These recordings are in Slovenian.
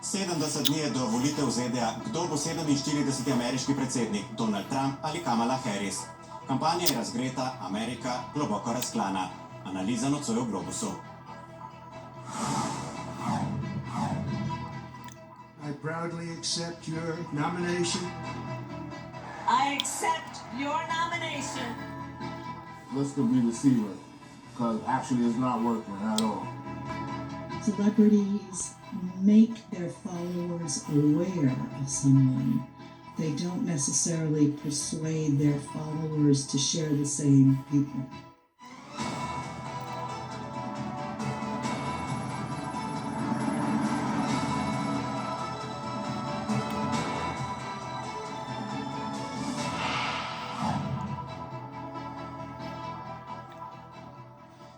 70 dni je do volitev v ZDA. Kdo bo 47. ameriški predsednik? Donald Trump ali Kamala Harris? Kampanja je razgreta, Amerika globoko razklana. Analiza nocoj v Globusu. I proudly accept your nomination. I accept your nomination. Let's go be the receiver, because actually it's not working at all. Celebrities make their followers aware of someone. They don't necessarily persuade their followers to share the same people.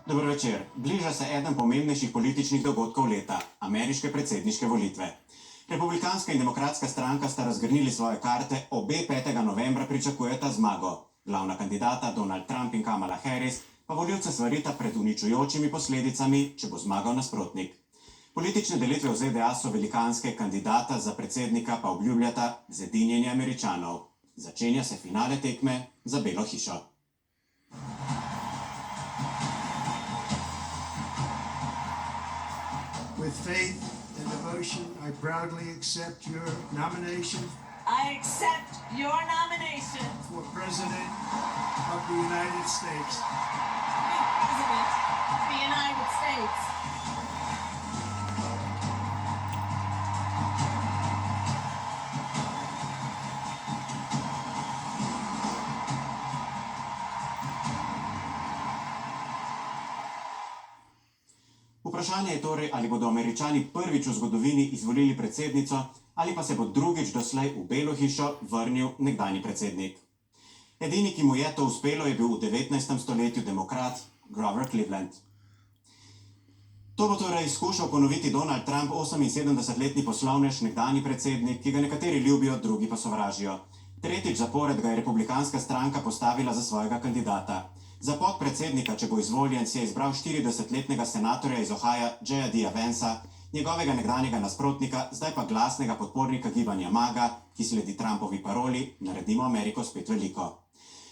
Dobro večer. Bliža se eden pomembnejših političnih dogodkov leta – ameriške predsedniške volitve. Republikanska in demokratska stranka sta razgrnili svoje karte, obe 5. novembra pričakujeta zmago. Glavna kandidata Donald Trump in Kamala Harris pa volivce svarita pred uničujočimi posledicami, če bo zmagal nasprotnik. Politične delitve v ZDA so velikanske, kandidata za predsednika pa obljubljata zedinjenje Američanov. Začenja se finale tekme za Belo hišo. With faith and devotion, I proudly accept your nomination I accept your nomination for President of the United States. to be President of the United States. Vprašanje je torej, ali bodo Američani prvič v zgodovini izvolili predsednico ali pa se bo drugič doslej v Belo hišo vrnil nekdanji predsednik. Edini, ki mu je to uspelo, je bil v 19. stoletju demokrat Grover Cleveland. To bo torej skušal ponoviti Donald Trump, 78-letni poslovnež, nekdanji predsednik, ki ga nekateri ljubijo, drugi pa sovražijo. Tretjič zapored ga je republikanska stranka postavila za svojega kandidata. Za podpredsednika, če bo izvoljen, si je izbral 40-letnega senatorja iz Ohaja J. D. Vansa, njegovega nekdanjega nasprotnika, zdaj pa glasnega podpornika gibanja MAGA, ki sledi Trumpovi paroli Naredimo Ameriko spet veliko.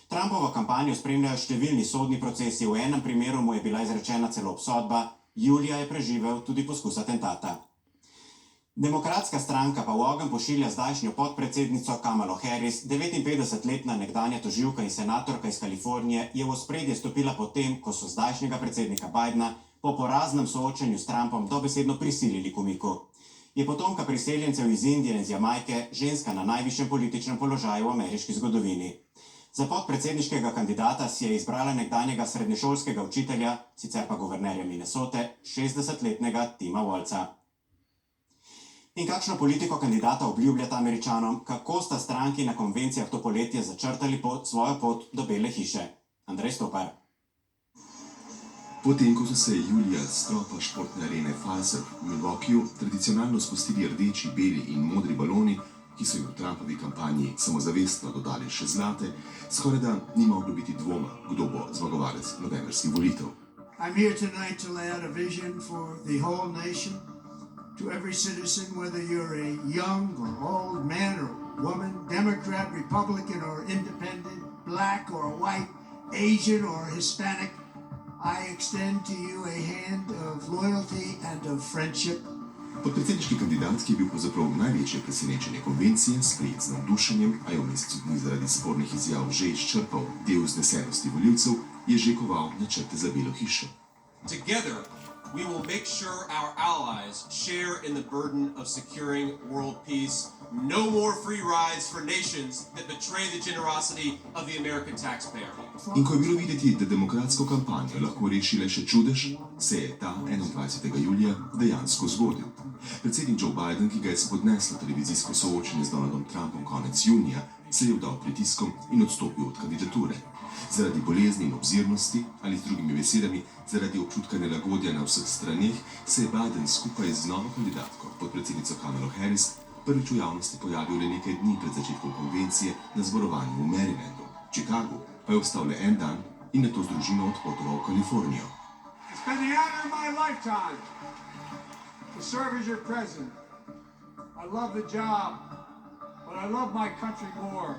Trumpovo kampanjo spremljajo številni sodni procesi, v enem primeru mu je bila izrečena celo obsodba, julija je preživel tudi poskus atentata. Demokratska stranka pa v ogenj pošilja zdajšnjo podpredsednico Kamalo Harris, 59-letna nekdanja tožilka in senatorka iz Kalifornije, je v ospredje stopila potem, ko so zdajšnjega predsednika Bidena po poraznem soočenju s Trumpom dobesedno prisilili k umiku. Je potomka priseljencev iz Indije in z Jamajke, ženska na najvišjem političnem položaju v ameriški zgodovini. Za podpredsedniškega kandidata si je izbrala nekdanjega srednješolskega učitelja, sicer pa guvernerja Minnesote, 60-letnega Tima Walza. In kakšno politiko kandidata obljubljata Američanom, kako sta stranki na konvencijah to poletje začrtali svojo pot do Bele hiše? Andrej Stopar. Potem, ko so se julija s stropa športne arene Pfizer v Milwaukeeju tradicionalno spustili rdeči, beli in modri baloni, ki so jim v Trumpovi kampanji samozavestno dodali še zlate, skorajda ni moglo biti dvoma, kdo bo zmagovalec novembrskih volitev. I'm here tonight to lay out a vision for the whole nation, to every citizen, whether you're a young or old man or woman, Democrat, Republican or independent, black or white, Asian or Hispanic. I extend to you a hand of loyalty and of friendship. Podpredsedniški kandidat, ki je bil pravzaprav največje presenečenje konvencije, sprejet z navdušenjem, a je v mesecu dni zaradi spornih izjav že izčrpal del vznesenosti volivcev, je že koval načrte za Belo hišo. Together, we will make sure our allies share in the burden of securing world peace. No more free rides for nations that betray the generosity of the American taxpayer. In ko je bilo videti, da demokratsko kampanjo lahko reši le še čudež, se je ta 21. julija dejansko zgodil. Predsednik Joe Biden, ki ga je spodneslo televizijsko soočenje z Donaldom Trumpom konec junija, se je vdal pritiskom in odstopil od kandidature. Zaradi bolezni in obzirnosti, ali z drugimi besedami, zaradi občutka nelagodja na vseh straneh, se je Biden skupaj z novo kandidatko, podpredsednico Kamalo Harris, prvič v javnosti pojavil le nekaj dni pred začetkom konvencije na zborovanju v Marylandu. Chicagu pa je ostal le en dan in nato z družino odpotoval v Kalifornijo. It's been the honor of my lifetime to serve as your president. I love the job, but I love my country more.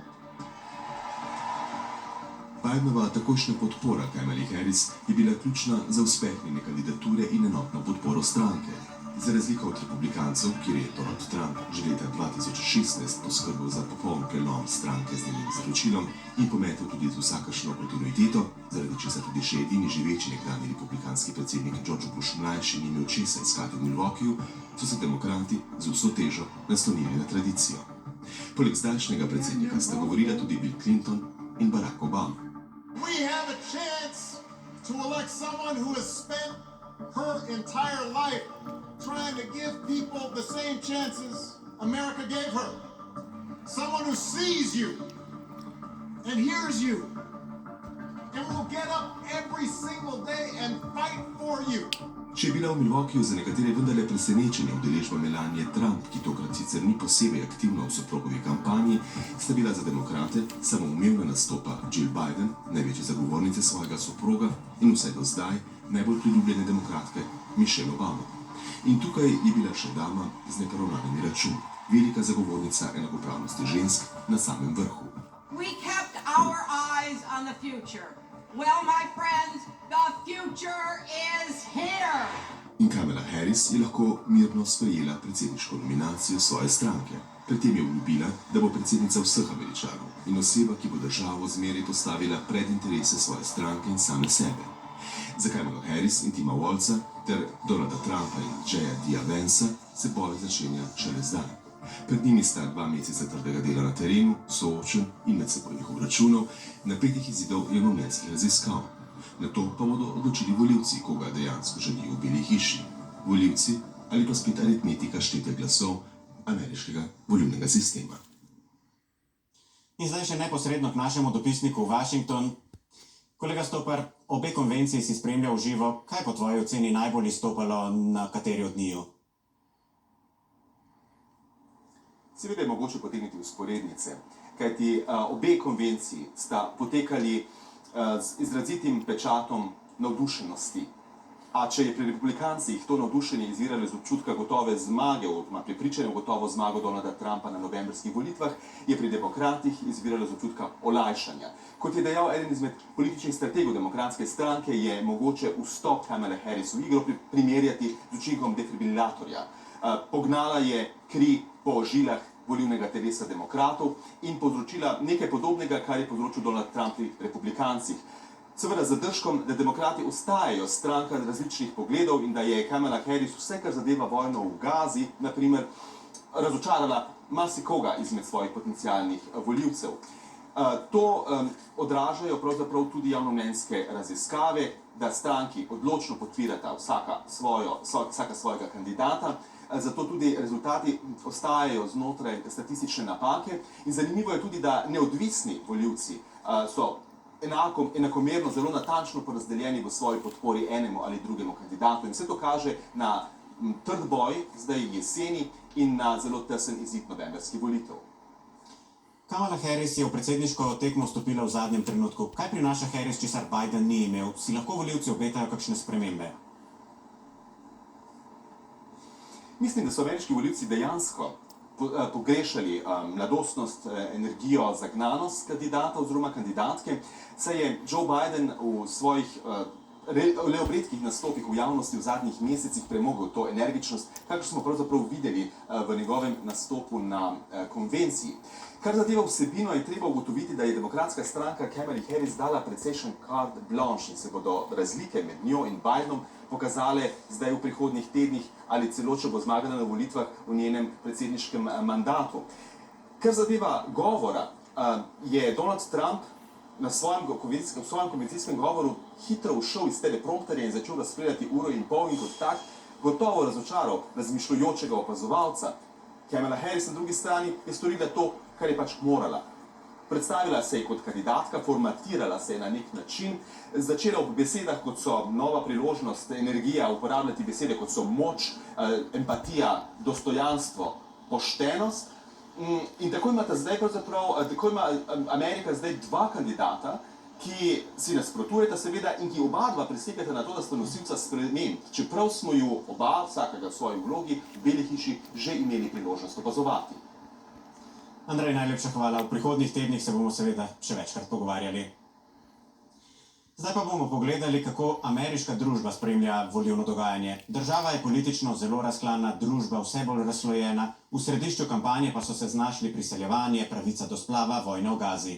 Bidenova takojšnja podpora Kamali Harris je bila ključna za uspeh njene kandidature in enotno podporo stranke. Za razliko od republikancev, kjer je Donald Trump že leta 2016 poskrbel za popoln prelom stranke z njenim izročilom in pometel tudi z vsakršno kontinuiteto, zaradi česar tudi še edini živeči nekdanji republikanski predsednik George Bush mlajši ni imel česa iskati v Milwaukeeju, so se demokrati z vso težo naslonili na tradicijo. Poleg zdajšnjega predsednika sta govorila tudi Bill Clinton in Barack Obama. We have a chance to elect someone who has spent her entire life trying to give people the same chances America gave her. Someone who sees you and hears you and will get up every single day and fight for you. Če je bila v Milwaukeeju za nekatere vendarle presenečenja udeležba Melanie Trump, ki tokrat sicer ni posebej aktivna v soprogovi kampanji, sta bila za demokrate samoumevna nastopa Jill Biden, največje zagovornice svojega soproga in vsaj do zdaj najbolj priljubljene demokratke Michelle Obama. In tukaj je bila še dama z neporavnanimi računi, velika zagovornica enakopravnosti žensk na samem vrhu. We kept our eyes on the future. Well, my friends, the future is here. In Kamala Harris je lahko mirno sprejela predsedniško nominacijo svoje stranke. Pri tem je obljubila, da bo predsednica vseh Američanov in oseba, ki bo državo zmeraj postavila pred interese svoje stranke in same sebe. Za Kamalo Harris in Tima Walza ter Donalda Trumpa in Jaya Dia Vansa se boj začenja šele zdaj. Pred njimi sta 2 meseca trdega dela na terenu, soočen in medsebojnih obračunov, napetih izidov javnomnenjskih raziskav. Nato pa bodo odločili volivci, koga dejansko želijo v Beli hiši. Volivci ali pa spet aritmetika štetja glasov ameriškega volilnega sistema. In zdaj še neposredno k našemu dopisniku v Washington. Kolega Stopar, obe konvenciji si spremljal v živo. Kaj po tvoji oceni najbolj izstopalo na kateri od njiju? Seveda je mogoče potegniti vzporednice, kajti obe konvenciji sta potekali z izrazitim pečatom navdušenosti. A če je pri republikancih to navdušenje izviralo iz občutka gotove zmage, oziroma prepričanja v gotovo zmago Donalda Trumpa na novembrskih volitvah, je pri demokratih izviralo iz občutka olajšanja. Kot je dejal eden izmed političnih strategov demokratske stranke, je mogoče vstop Kamale Harris v igro primerjati z učinkom defibrilatorja. Pognala je kri po žilah volilnega telesa demokratov in povzročila nekaj podobnega, kar je povzročil Donald Trump pri republikancih. Seveda z zadržkom, da demokrati ostajajo stranka različnih pogledov in da je Kamala Harris vse, kar zadeva vojno v Gazi, naprimer, razočarala marsikoga izmed svojih potencialnih volivcev. To odražajo pravzaprav tudi javnomnenjske raziskave, da stranki odločno podpirata vsaka svojega kandidata, zato tudi rezultati ostajajo znotraj statistične napake. In zanimivo je tudi, da neodvisni volivci so enakomerno, zelo natančno porazdeljeni v svoji podpori enemu ali drugemu kandidatu. In vse to kaže na trd boj zdaj jeseni in na zelo tesen izid novembrskih volitev. Kamala Harris je v predsedniško tekmo vstopila v zadnjem trenutku. Kaj prinaša Harris, česar Biden ni imel? Si lahko volivci obetajo kakšne spremembe? Mislim, da so ameriški volivci dejansko pogrešali mladostnost, energijo, zagnanost kandidata oziroma kandidatke, saj je Joe Biden v svojih le ob redkih nastopih v javnosti v zadnjih mesecih premogel to energičnost, kakor smo pravzaprav videli v njegovem nastopu na konvenciji. Kar zadeva vsebino, je treba ugotoviti, da je demokratska stranka Kamali Harris dala precejšen carte blanche in se bodo razlike med njo in Bidenom pokazale zdaj v prihodnjih tednih ali celo, če bo zmagala na volitvah v njenem predsedniškem mandatu. Kar zadeva govora, je Donald Trump v svojem konvencijskem govoru hitro ušel iz teleprompterja in začel razpredati 1,5 ure in kot tak gotovo razočaral razmišljujočega opazovalca. Kamala Harris na drugi strani je storila to, kar je pač morala. Predstavila se je kot kandidatka, formatirala se je na nek način, začela v besedah, kot so nova priložnost, energija, uporabljati besede, kot so moč, empatija, dostojanstvo, poštenost. In tako ima Amerika zdaj 2 kandidata, ki si nasprotujeta seveda in ki oba dva prisekata na to, da sta nosilca sprememb, čeprav smo ju oba, vsakega v svoji vlogi, v Beli hiši že imeli priložnost opazovati. Andrej, najlepša hvala. V prihodnjih tednih se bomo seveda še večkrat pogovarjali. Zdaj pa bomo pogledali, kako ameriška družba spremlja volilno dogajanje. Država je politično zelo razklana, družba vse bolj razslojena, v središču kampanje pa so se znašli priseljevanje, pravica do splava, vojna v Gazi.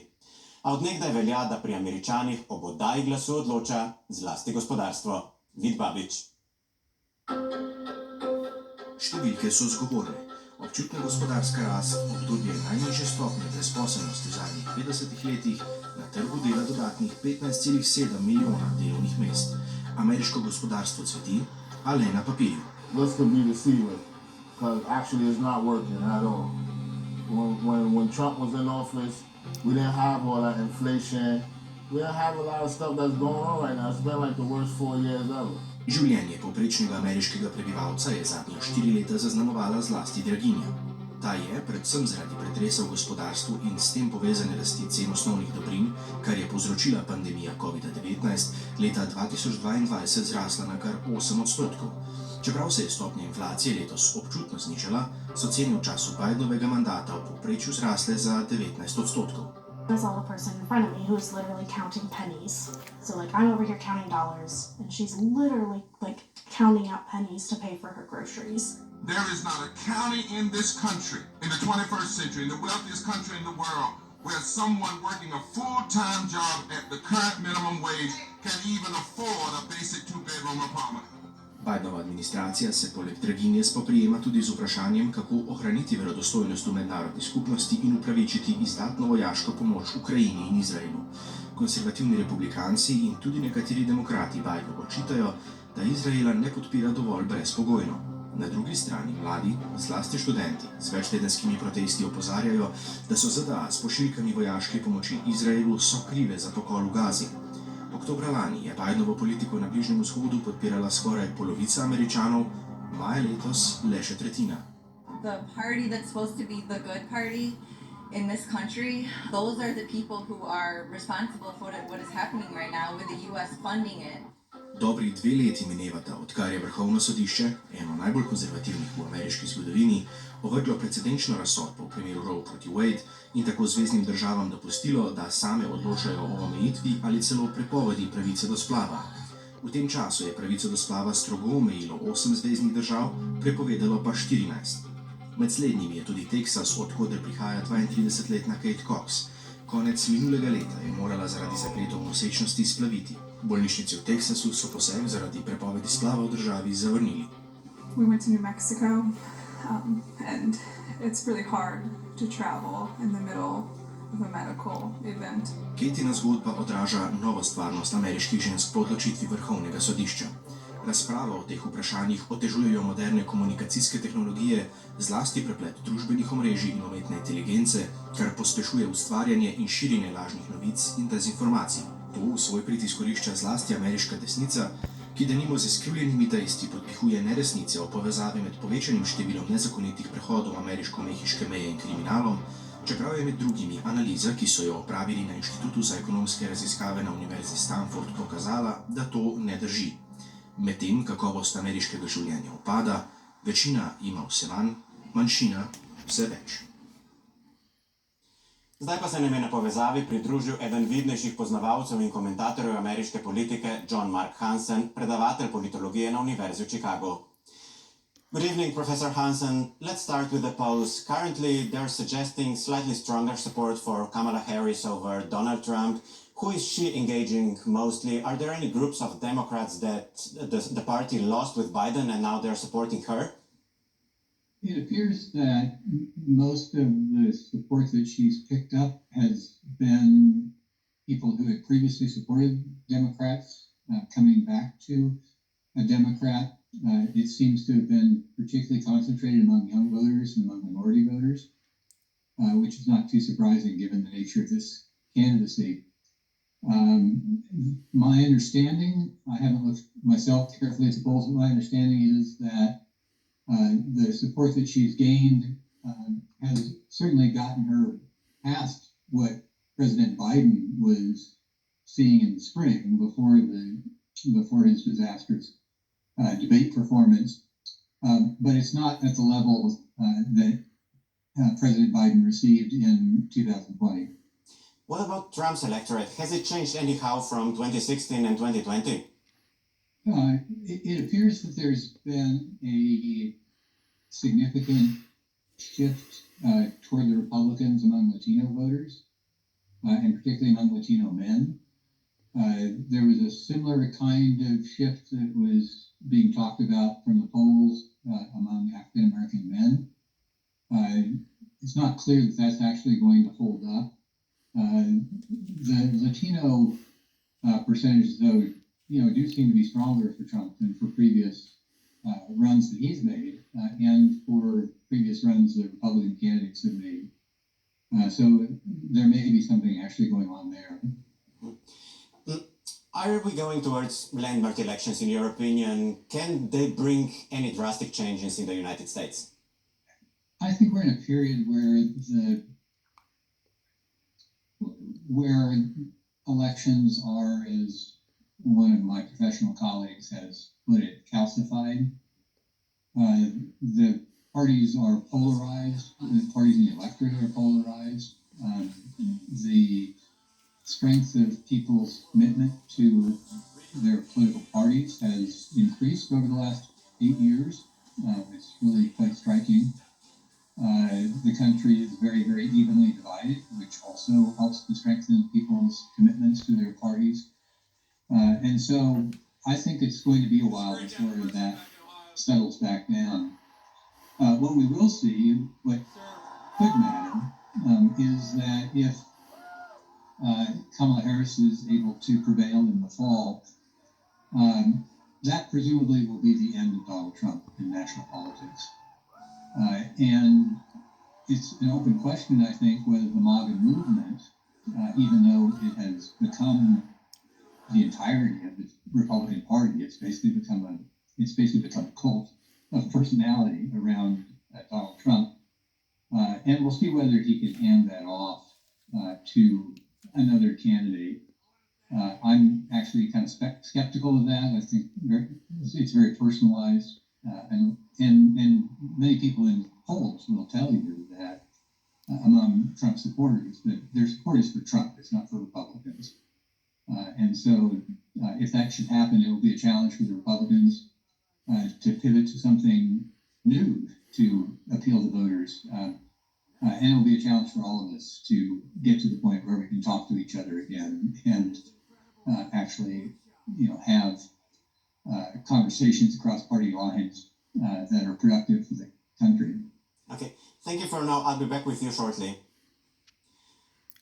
A od nekdaj velja, da pri Američanih ob oddaji glasu odloča zlasti gospodarstvo. Vid Babič. Številke so zgovorne. Občutna gospodarska rast, obdobje najnižje stopnje brezposelnosti v zadnjih 50 letih, na trgu dela dodatnih 15,7 milijona delovnih mest. Ameriško gospodarstvo cveti, a le na papirju. Let's be deceivers, because actually it's not working at all. When Trump was in office, we didn't have all that inflation. We didn't have a lot of stuff that's going on right now. It's been like the worst 4 years ever. Življenje povprečnega ameriškega prebivalca je zadnjih 4 leta zaznamovala zlasti draginja. Ta je, predvsem zaradi pretresa v gospodarstvu in s tem povezane rasti cen osnovnih dobrin, kar je povzročila pandemija COVID-19, leta 2022 zrasla na kar 8%. Čeprav se je stopnja inflacije letos občutno znižala, so cene v času Bidenovega mandata v povprečju zrasle za 19%. I saw the person in front of me who was literally counting pennies. So like I'm over here counting dollars and she's literally like counting out pennies to pay for her groceries. There is not a county in this country, in the 21st century, in the wealthiest country in the world, where someone working a full-time job at the current minimum wage can even afford a basic 2-bedroom apartment. Bidenova administracija se poleg draginje spoprijema tudi z vprašanjem, kako ohraniti verodostojnost v mednarodni skupnosti in upravičiti izdatno vojaško pomoč Ukrajini in Izraelu. Konservativni republikanci in tudi nekateri demokrati Bidenu očitajo, da Izraela ne podpira dovolj brezpogojno. Na drugi strani mladi, zlasti študenti, z večtedenskimi protesti opozarjajo, da so ZDA s pošiljkami vojaške pomoči Izraelu sokrive za pokol v Gazi. Oktobra lani je Bidenovo politiko na Bližnjem vzhodu podpirala skoraj polovica Američanov, maja letos le še tretjina. The party that's supposed to be the good party in this country, those are the people who are responsible for what is happening right now with the US funding it. Dobri 2 leti minevata, odkar je Vrhovno sodišče, eno najbolj konzervativnih v ameriški zgodovini, ovrglo precedenčno razsodbo v primeru Roe proti Wade in tako zveznim državam dopustilo, da same odločajo o omejitvi ali celo prepovedi pravice do splava. V tem času je pravico do splava strogo omejilo 8 zveznih držav, prepovedalo pa 14. Med slednjimi je tudi Teksas, odkoder prihaja 32-letna Kate Cox. Konec minulega leta je morala zaradi zapletov nosečnosti splaviti. Bolnišnici v Teksasu so poseg zaradi prepovedi splava v državi zavrnili. We went to New Mexico, and it's really hard to travel in the middle of a medical event. Katina zgodba odraža novo stvarnost ameriških žensk po odločitvi Vrhovnega sodišča. Razprava o teh vprašanjih otežujejo moderne komunikacijske tehnologije, zlasti preplet družbenih omrežij in umetne inteligence, kar pospešuje ustvarjanje in širjenje lažnih novic in dezinformacij. To v svoj prid izkorišča zlasti ameriška desnica, ki denimo z izkrivljenimi dejstvi podpihuje neresnice o povezavi med povečanim številom nezakonitih prehodov ameriško-mehiške meje in kriminalom, čeprav je med drugimi analiza, ki so jo opravili na Inštitutu za ekonomske raziskave na Univerzi Stanford, pokazala, da to ne drži. Medtem kakovost ameriškega življenja upada, večina ima vse manj, manjšina vse več. Zdaj pa se nam je na povezavi pridružil eden vidnejših poznavalcev in komentatorjev ameriške politike, John Mark Hansen, predavatelj politologije na Univerzi v Chicagu. Good evening, Professor Hansen. Let's start with the polls. Currently, they're suggesting slightly stronger support for Kamala Harris over Donald Trump. Who is she engaging mostly? Are there any groups of Democrats that the party lost with Biden and now they're supporting her? It appears that most of the support that she's picked up has been people who had previously supported Democrats coming back to a Democrat. It seems to have been particularly concentrated among young voters and among minority voters, which is not too surprising given the nature of this candidacy. My understanding, I haven't looked myself carefully at the polls, but my understanding is that the support that she's gained has certainly gotten her past what President Biden was seeing in the spring before his disastrous debate performance. But it's not at the level that President Biden received in 2020. What about Trump's electorate? Has it changed anyhow from 2016 and 2020? It appears that there's been a significant shift toward the Republicans among Latino voters, and particularly among Latino men. There was a similar kind of shift that was being talked about from the polls among African American men. It's not clear that that's actually going to hold up. The Latino percentages, though, do seem to be stronger for Trump than for previous runs that he's made, and for previous runs that Republican candidates have made. So there may be something actually going on there. Are we going towards landmark elections, in your opinion? Can they bring any drastic changes in the United States? I think we're in a period where elections are, as one of my professional colleagues has put it, calcified. The parties are polarized. The parties in the electorate are polarized. The strength of people's commitment to their political parties has increased over the last 8 years. It's really quite striking. The country is very, very evenly divided, which also helps to strengthen people's commitments to their parties. And so I think it's going to be a while before that settles back down. What we will see, what could matter, is that if Kamala Harris is able to prevail in the fall, that presumably will be the end of Donald Trump in national politics. And it's an open question, I think, whether the MAGA movement, even though it has become the entirety of the Republican Party, it's basically become a cult of personality around Donald Trump. And we'll see whether he can hand that off to another candidate. I'm actually kind of skeptical of that. I think it's very personalized, and many people in polls will tell you that among Trump supporters, that their support is for Trump, it's not for Republicans. And so if that should happen, it will be a challenge for the Republicans to pivot to something new to appeal to voters. And it will be a challenge for all of us to get to the point where we can talk to each other again and actually, have conversations across party lines that are productive for the country. Okay, thank you for now. I'll be back with you shortly.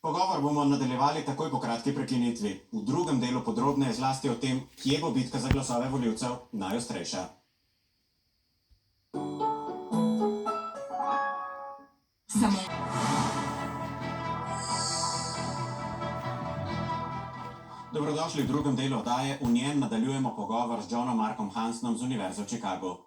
Pogovor bomo nadaljevali takoj po kratki prekinitvi. V drugem delu podrobneje zlasti o tem, kje bo bitka za glasove volivcev najostrejša. Dobrodošli v drugem delu oddaje. V njem nadaljujemo pogovor z Johnom Markom Hansenom z Univerze v Chicagu.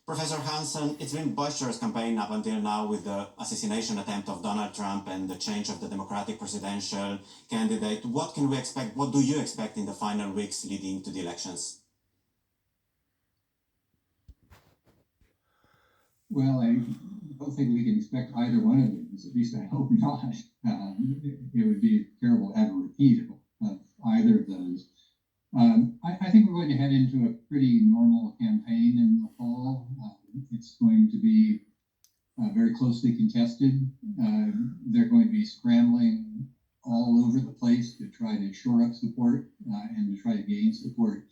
Professor Hansen, it's been boisterous campaign up until now with the assassination attempt of Donald Trump and the change of the Democratic presidential candidate. What can we expect? What do you expect in the final weeks leading to the elections? Well, I don't think we can expect either one of these. At least I hope not. It would be terrible to have a repeat of either of those. I think we're going to head into a pretty normal campaign in the fall. It's going to be very closely contested. They're going to be scrambling all over the place to try to shore up support and to try to gain support.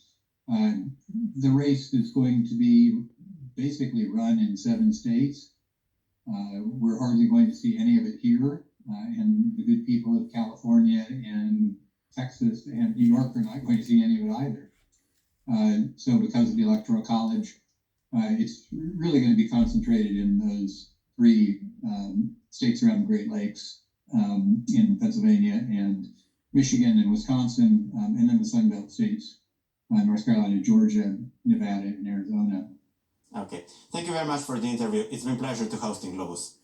The race is going to be basically run in 7 states. We're hardly going to see any of it here, and the good people of California and Texas and New York are not going to see any of it either. So because of the Electoral College, it's really going to be concentrated in those 3 states around the Great Lakes, in Pennsylvania and Michigan and Wisconsin, and then the Sun Belt states, North Carolina, Georgia, Nevada, and Arizona. Okay, thank you very much for the interview. It's been a pleasure to hosting Globus.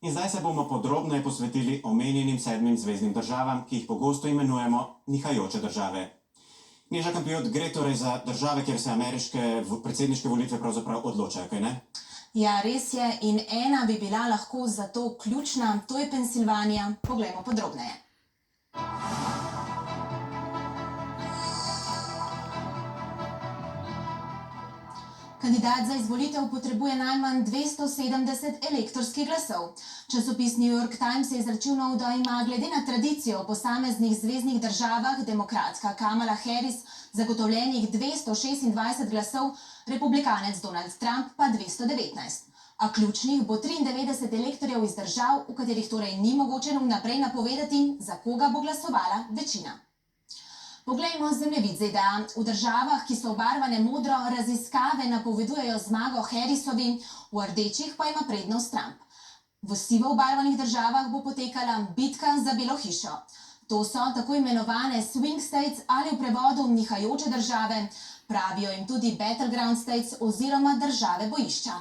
In zdaj se bomo podrobneje posvetili omenjenim 7 zvezdnim državam, ki jih pogosto imenujemo nihajoče države. Neža Kampijot, gre torej za države, kjer se ameriške predsedniške volitve pravzaprav odločajo, kaj ne? Ja, res je, in ena bi bila lahko zato ključna, to je Pensilvanija. Poglejmo podrobneje. Kandidat za izvolitev potrebuje najmanj 270 elektorskih glasov. Časopis New York Times je izračunal, da ima glede na tradicijo v posameznih zvezdnih državah demokratka Kamala Harris zagotovljenih 226 glasov, republikanec Donald Trump pa 219. A ključnih bo 93 elektorjev iz držav, v katerih torej ni mogoče vnaprej napovedati, za koga bo glasovala večina. Poglejmo zemljevid ZDA. V državah, ki so obarvane modro, raziskave napovedujejo zmago Harrisovi, v rdečih pa ima prednost Trump. V sivo obarvanih državah bo potekala bitka za Belo hišo. To so tako imenovane swing states ali v prevodu nihajoče države, pravijo jim tudi battleground states oziroma države bojišča.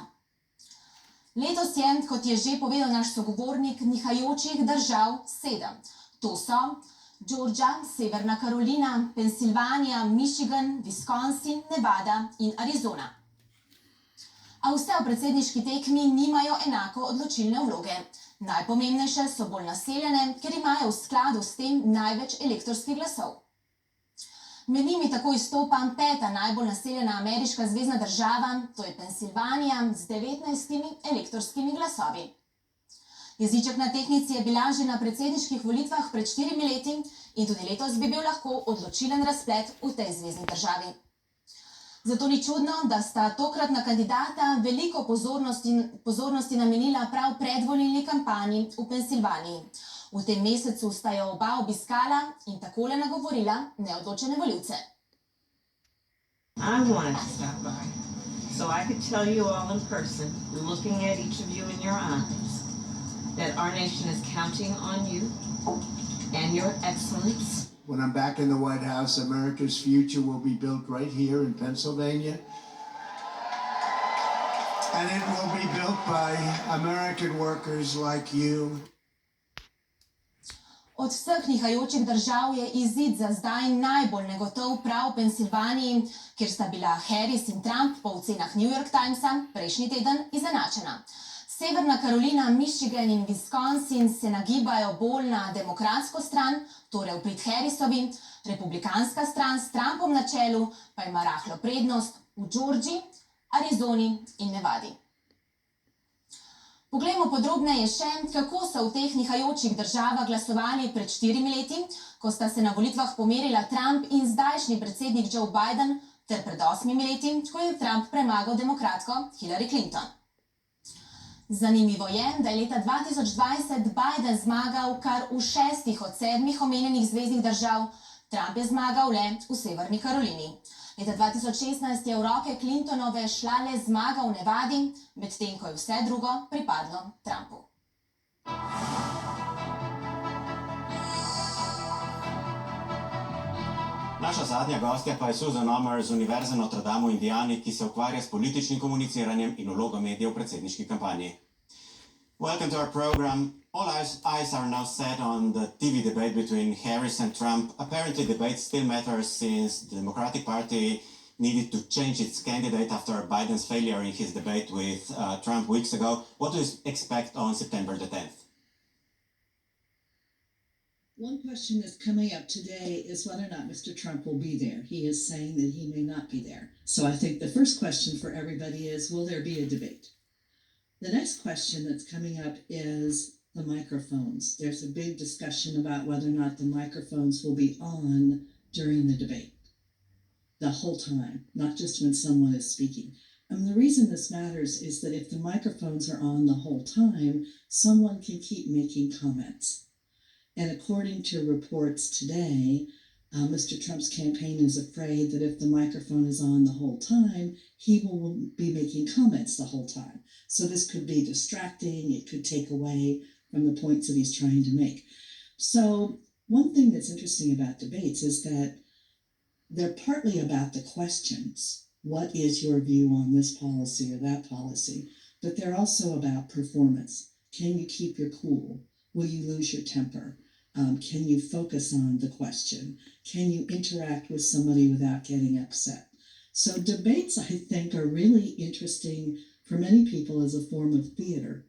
Letos je, kot je že povedal naš sogovornik, nihajočih držav 7. To so Georgia, Severna Karolina, Pensilvanija, Michigan, Wisconsin, Nevada in Arizona. A vse v predsedniški tekmi nimajo enako odločilne vloge. Najpomembnejše so bolj naseljene, ker imajo v skladu s tem največ elektorskih glasov. Med njimi tako izstopa 5. najbolj naseljena ameriška zvezna država, to je Pensilvanija z 19 elektorskimi glasovi. Jeziček na tehtnici je bila že na predsedniških volitvah pred 4 leti in tudi letos bi bil lahko odločilen razplet v tej zvezni državi. Zato ni čudno, da sta tokratna kandidata veliko pozornosti namenila prav predvolilni kampanji v Pensilvaniji. V tem mesecu sta jo oba obiskala in takole nagovorila neodločene volivce. I wanted to stop by, so I could tell you all in person, looking at each of you in your eyes, that our nation is counting on you and your excellence. When I'm back in the White House, America's future will be built right here in Pennsylvania. And it will be built by American workers like you. Od vseh nihajočih držav je izid za zdaj najbolj negotov prav v Pensilvaniji, kjer sta bila Harris in Trump po ocenah New York Timesa prejšnji teden izenačena. Severna Karolina, Michigan in Wisconsin se nagibajo bolj na demokratsko stran, torej v prid Harrisovi, republikanska stran s Trumpom na čelu pa ima rahlo prednost v Georgiji, Arizoni in Nevadi. Poglejmo podrobneje še, kako so v teh nihajočih državah glasovali pred 4 leti, ko sta se na volitvah pomerila Trump in zdajšnji predsednik Joe Biden, ter pred 8 leti, ko je Trump premagal demokratko Hillary Clinton. Zanimivo je, da je leta 2020 Biden zmagal kar v 6 od 7 omenjenih zveznih držav, Trump je zmagal le v Severni Karolini. Leta 2016 je v roke Clintonove šla le zmaga v Nevadi, medtem ko je vse drugo pripadlo Trumpu. Naša zadnja gostja pa je Susan Omer z Univerze Notre Dame v Indijani, ki se ukvarja s političnim komuniciranjem in vlogo medijev v predsedniški kampanji. Welcome to our program. All eyes are now set on the TV debate between Harris and Trump. Apparently, debate still matters since the Democratic Party needed to change its candidate after Biden's failure in his debate with Trump weeks ago. What do you expect on September the 10th? One question that's coming up today is whether or not Mr. Trump will be there. He is saying that he may not be there. So I think the first question for everybody is, will there be a debate? The next question that's coming up is the microphones. There's a big discussion about whether or not the microphones will be on during the debate. The whole time, not just when someone is speaking. And the reason this matters is that if the microphones are on the whole time, someone can keep making comments. And according to reports today, Mr. Trump's campaign is afraid that if the microphone is on the whole time, he will be making comments the whole time. So this could be distracting. It could take away from the points that he's trying to make. So one thing that's interesting about debates is that they're partly about the questions. What is your view on this policy or that policy? But they're also about performance. Can you keep your cool? Will you lose your temper? Can you focus on the question? Can you interact with somebody without getting upset? So debates, I think, are really interesting for many people as a form of theater,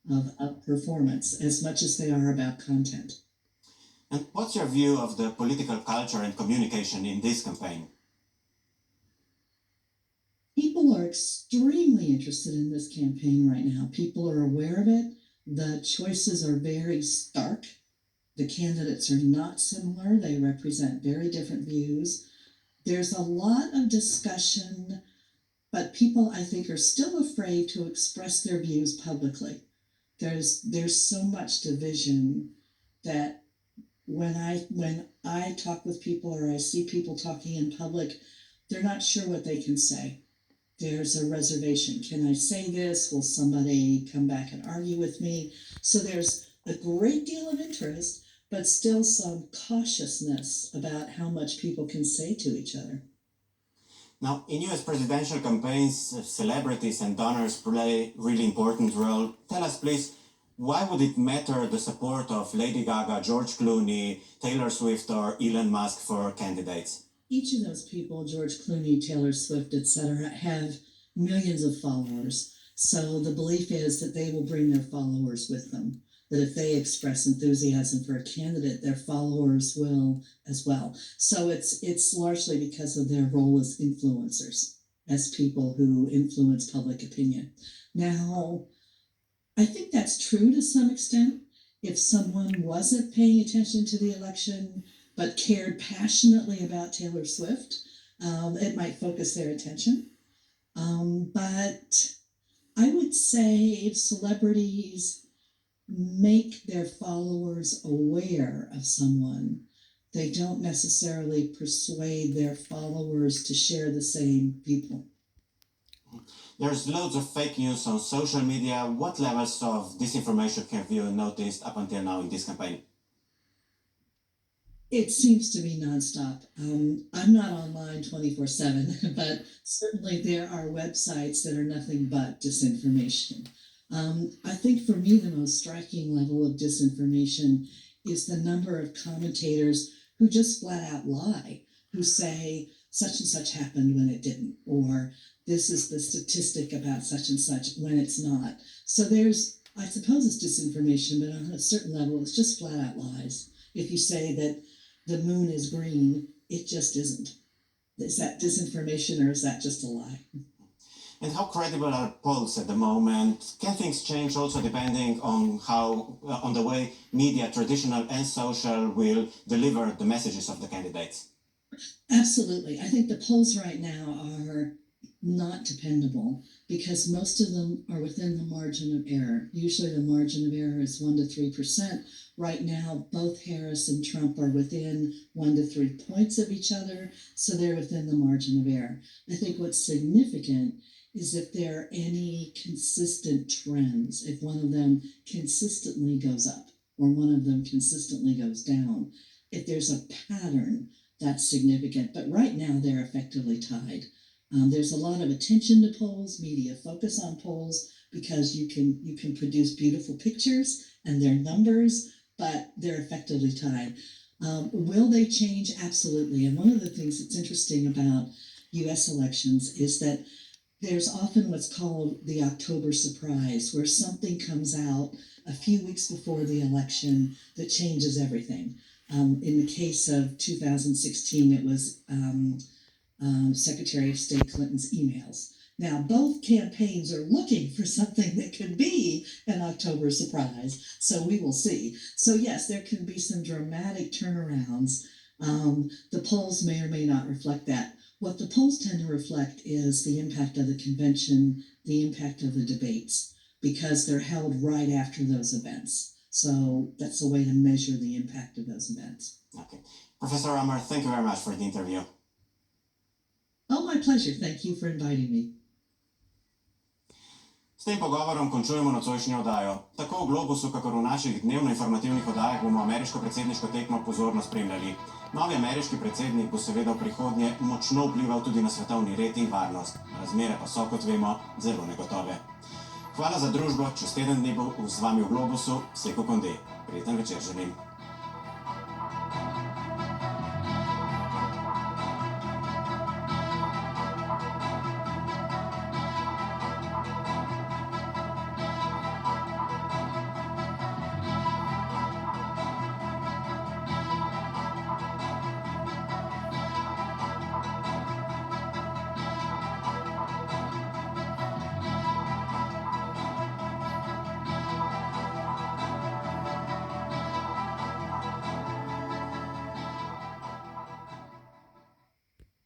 of performance, as much as they are about content. And what's your view of the political culture and communication in this campaign? People are extremely interested in this campaign right now. People are aware of it. The choices are very stark. The candidates are not similar. They represent very different views. There's a lot of discussion, but people, I think, are still afraid to express their views publicly. There's so much division that when I talk with people or I see people talking in public, they're not sure what they can say. There's a reservation. Can I say this? Will somebody come back and argue with me? So there's a great deal of interest, but still some cautiousness about how much people can say to each other. Now, in US presidential campaigns, celebrities and donors play a really important role. Tell us, please, why would it matter the support of Lady Gaga, George Clooney, Taylor Swift, or Elon Musk for candidates? Each of those people, George Clooney, Taylor Swift, etc., have millions of followers. So the belief is that they will bring their followers with them, that if they express enthusiasm for a candidate, their followers will as well. So it's largely because of their role as influencers, as people who influence public opinion. Now, I think that's true to some extent. If someone wasn't paying attention to the election but cared passionately about Taylor Swift, it might focus their attention. But I would say if celebrities make their followers aware of someone, they don't necessarily persuade their followers to share the same people. There's loads of fake news on social media. What levels of disinformation have you noticed up until now in this campaign? It seems to be nonstop. I'm not online 24/7, but certainly there are websites that are nothing but disinformation. I think for me, the most striking level of disinformation is the number of commentators who just flat out lie, who say such and such happened when it didn't, or this is the statistic about such and such when it's not. So I suppose it's disinformation, but on a certain level, it's just flat out lies. If you say that the moon is green, it just isn't. Is that disinformation or is that just a lie? And how credible are polls at the moment? Can things change also depending on on the way media, traditional and social, will deliver the messages of the candidates? Absolutely. I think the polls right now are not dependable because most of them are within the margin of error. Usually the margin of error is 1 to 3%. Right now, both Harris and Trump are within 1 to 3 points of each other, so they're within the margin of error. I think what's significant is if there are any consistent trends, if one of them consistently goes up or one of them consistently goes down, if there's a pattern, that's significant. But right now, they're effectively tied. There's a lot of attention to polls, media focus on polls because you can produce beautiful pictures and their numbers, but they're effectively tied. Will they change? Absolutely. And one of the things that's interesting about U.S. elections is that there's often what's called the October surprise, where something comes out a few weeks before the election that changes everything. In the case of 2016, it was Secretary of State Clinton's emails. Now, both campaigns are looking for something that could be an October surprise, so we will see. So yes, there can be some dramatic turnarounds. The polls may or may not reflect that. What the polls tend to reflect is the impact of the convention, the impact of the debates, because they're held right after those events. So that's a way to measure the impact of those events. Okay. Professor Amar, thank you very much for the interview. Oh, my pleasure. Thank you for inviting me. S tem pogovorom končujemo nocojšnjo oddajo. Tako v Globusu, kakor v naših dnevno-informativnih oddajah bomo ameriško predsedniško tekmo pozorno spremljali. Novi ameriški predsednik bo seveda v prihodnje močno vplival tudi na svetovni red in varnost. Razmere pa so, kot vemo, zelo negotove. Hvala za družbo, čez teden dni bo z vami v Globusu, Seko Konde. Prijeten večer želim.